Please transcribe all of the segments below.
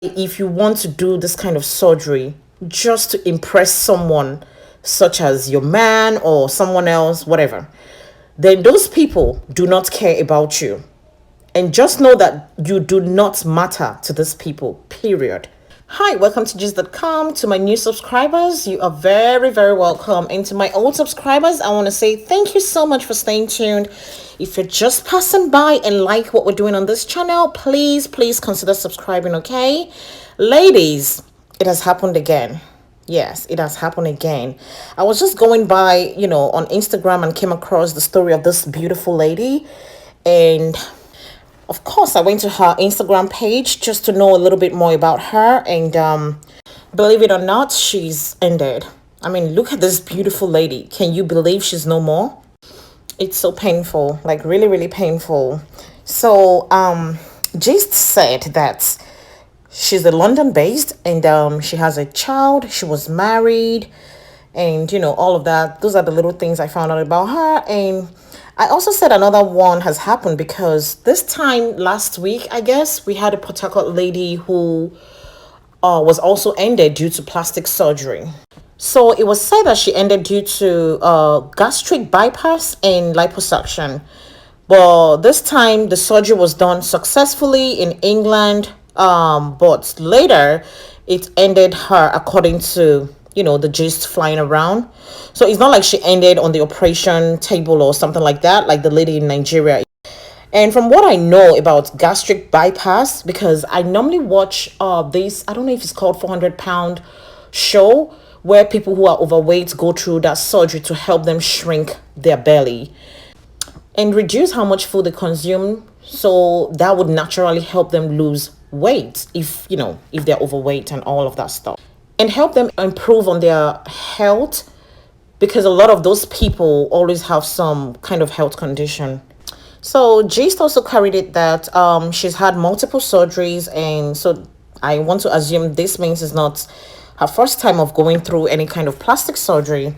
if you want to do this kind of surgery just to impress someone, such as your man or someone else, whatever, then those people do not care about you. And just know that you do not matter to these people, period. Hi, welcome to gist.com. To my new subscribers, you are very, very welcome. And to my old subscribers, I want to say thank you so much for staying tuned. If you're just passing by and like what we're doing on this channel, please consider subscribing, okay? Ladies, it has happened again. Yes, it has happened again. I was just going by, on Instagram and came across the story of this beautiful lady. And of course, I went to her Instagram page just to know a little bit more about her. And believe it or not, she's ended. I mean, look at this beautiful lady. Can you believe she's no more? It's so painful, like really, really painful. So, Gist said that she's a London based and she has a child. She was married and, all of that. Those are the little things I found out about her. And I also said another one has happened because this time last week, I guess, we had a Port Harcourt lady who was also ended due to plastic surgery. So it was said that she ended due to gastric bypass and liposuction. But this time the surgery was done successfully in England. But later it ended her according to the gist flying around. So it's not like she ended on the operation table or something like that, like the lady in Nigeria. And from what I know about gastric bypass, because I normally watch this, I don't know if it's called 400-pound show, where people who are overweight go through that surgery to help them shrink their belly and reduce how much food they consume. So that would naturally help them lose weight if they're overweight and all of that stuff, and help them improve on their health, because a lot of those people always have some kind of health condition. So Gist also carried it that she's had multiple surgeries, and so I want to assume this means it's not her first time of going through any kind of plastic surgery.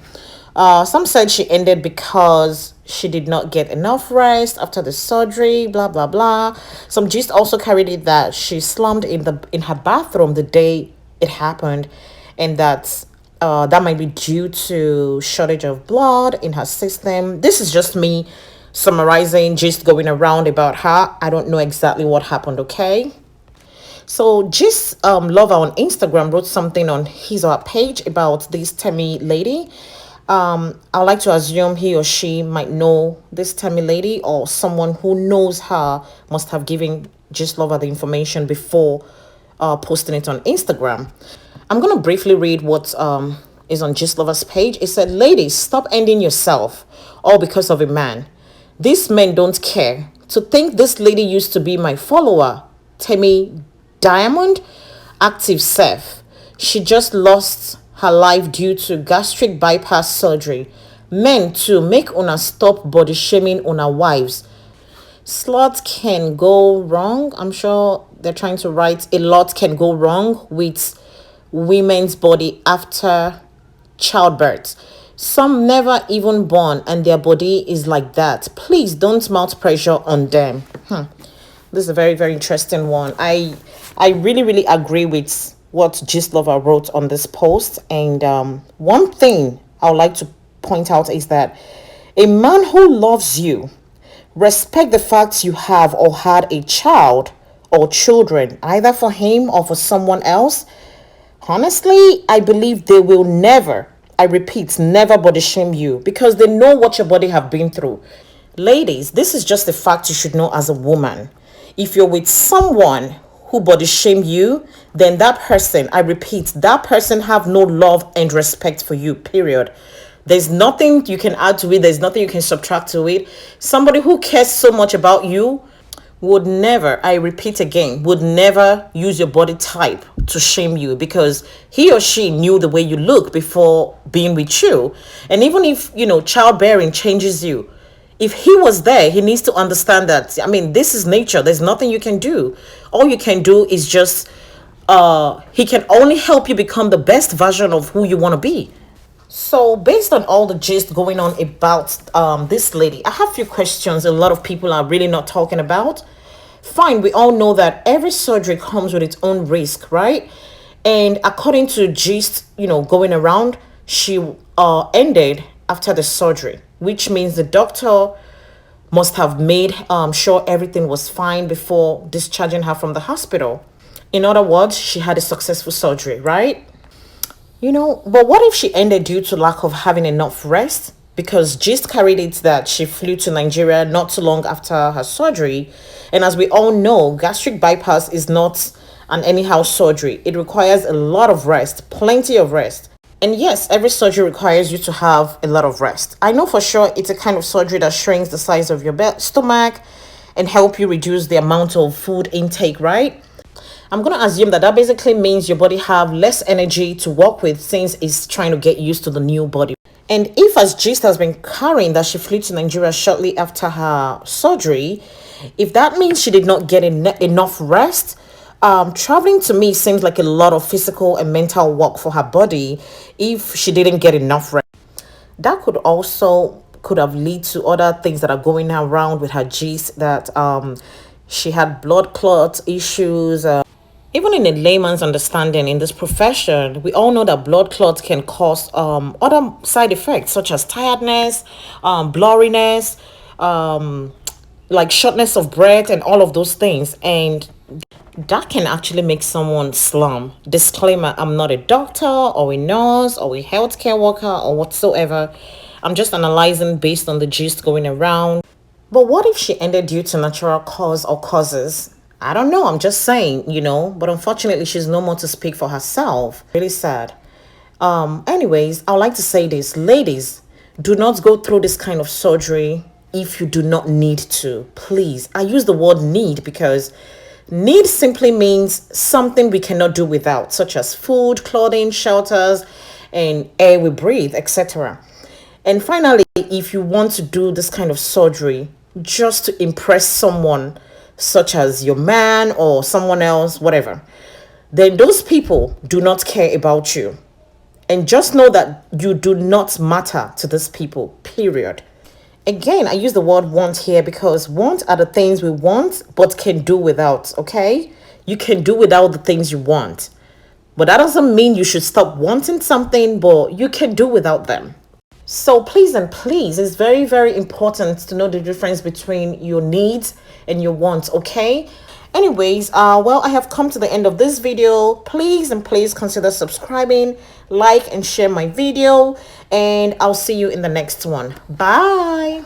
Some said she ended because she did not get enough rest after the surgery, blah blah blah. Some Gist also carried it that she slumped in her bathroom the day it happened, and that that might be due to shortage of blood in her system. This is just me summarizing, just going around about her. I don't know exactly what happened, okay? So Gist lover on Instagram wrote something on his or her page about this Temmy lady. I'd like to assume he or she might know this Temmy lady, or someone who knows her must have given Gist lover the information before posting it on Instagram. I'm going to briefly read what is on Gist lover's page. It said, "Ladies, stop ending yourself all because of a man. These men don't care. To think this lady used to be my follower, Temmy Diamond, active Seth. She just lost her life due to gastric bypass surgery. Men too, make una stop body shaming una wives. Slots can go wrong." I'm sure they're trying to write a lot can go wrong with women's body after childbirth. Some never even born and their body is like that. Please don't mount pressure on them. This is a very, very interesting one. I really, really agree with what Gist Lover wrote on this post. And one thing I would like to point out is that a man who loves you, respect the fact you have or had a child or children, either for him or for someone else. Honestly, I believe they will never, I repeat, never body shame you, because they know what your body have been through. Ladies, this is just a fact you should know as a woman. If you're with someone who body shame you, then that person, I repeat, that person have no love and respect for you, period. There's nothing you can add to it. There's nothing you can subtract to it. Somebody who cares so much about you would never, I repeat again, would never use your body type to shame you, because he or she knew the way you look before being with you. And even if, childbearing changes you, if he was there, he needs to understand that, I mean, this is nature. There's nothing you can do. All you can do is just, he can only help you become the best version of who you want to be. So based on all the gist going on about this lady, I have a few questions a lot of people are really not talking about. Fine, we all know that every surgery comes with its own risk, right? And according to gist, going around, she ended after the surgery, which means the doctor must have made sure everything was fine before discharging her from the hospital. In other words, she had a successful surgery, right? But what if she ended due to lack of having enough rest? Because gist carried it that she flew to Nigeria not too long after her surgery. And as we all know, gastric bypass is not an anyhow surgery. It requires a lot of rest, plenty of rest. And yes, every surgery requires you to have a lot of rest. I know for sure it's a kind of surgery that shrinks the size of your stomach and help you reduce the amount of food intake, right? I'm going to assume that basically means your body have less energy to work with since it's trying to get used to the new body. And if, as gist has been carrying, that she flew to Nigeria shortly after her surgery, if that means she did not get enough rest, traveling to me seems like a lot of physical and mental work for her body if she didn't get enough rest. That could have led to other things that are going around with her gist, that she had blood clot issues. Even in a layman's understanding in this profession, we all know that blood clots can cause other side effects such as tiredness, blurriness, like shortness of breath and all of those things. And that can actually make someone slump. Disclaimer, I'm not a doctor or a nurse or a healthcare worker or whatsoever. I'm just analyzing based on the gist going around. But what if she ended due to natural cause or causes? I don't know. I'm just saying, but unfortunately, she's no more to speak for herself. Really sad. Anyways, I would like to say this. Ladies, do not go through this kind of surgery if you do not need to. Please. I use the word need because need simply means something we cannot do without, such as food, clothing, shelters, and air we breathe, etc. And finally, if you want to do this kind of surgery just to impress someone, such as your man or someone else, whatever, then those people do not care about you. And just know that you do not matter to these people, period. Again, I use the word want here because want are the things we want but can do without, okay? You can do without the things you want. But that doesn't mean you should stop wanting something, but you can do without them. So please and please, it's very, very important to know the difference between your needs and your wants, okay? Anyways, well, I have come to the end of this video. Please and please consider subscribing, like, and share my video. And I'll see you in the next one. Bye.